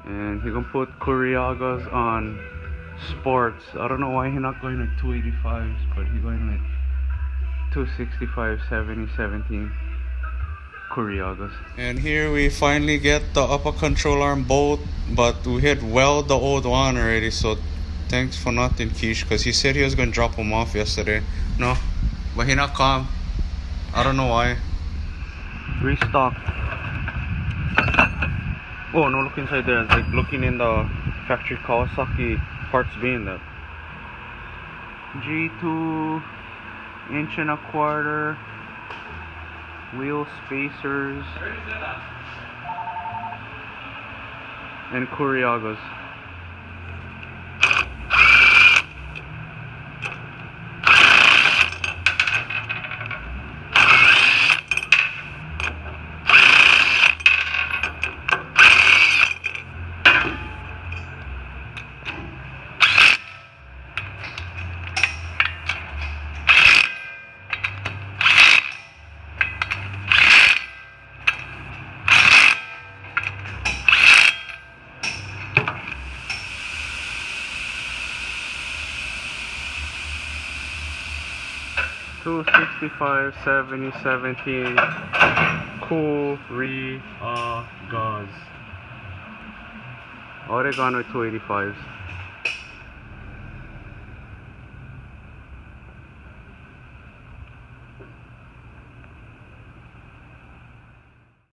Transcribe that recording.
And he gonna put Couriagas on sports. I don't know why he not going with 285s, but he going with 265 70 17 Couriagas. And here we finally get the upper control arm bolt, but we had weld the old one already, so thanks for nothing, Keish, because he said he was gonna drop them off yesterday. No, but he not come. I don't know why. Restock. Oh no, look inside there. It's like looking in the factory Kawasaki parts bin. That G2 1.25 wheel spacers and Couriagas. $265 70 17 Couriagas. Oregon with 285s.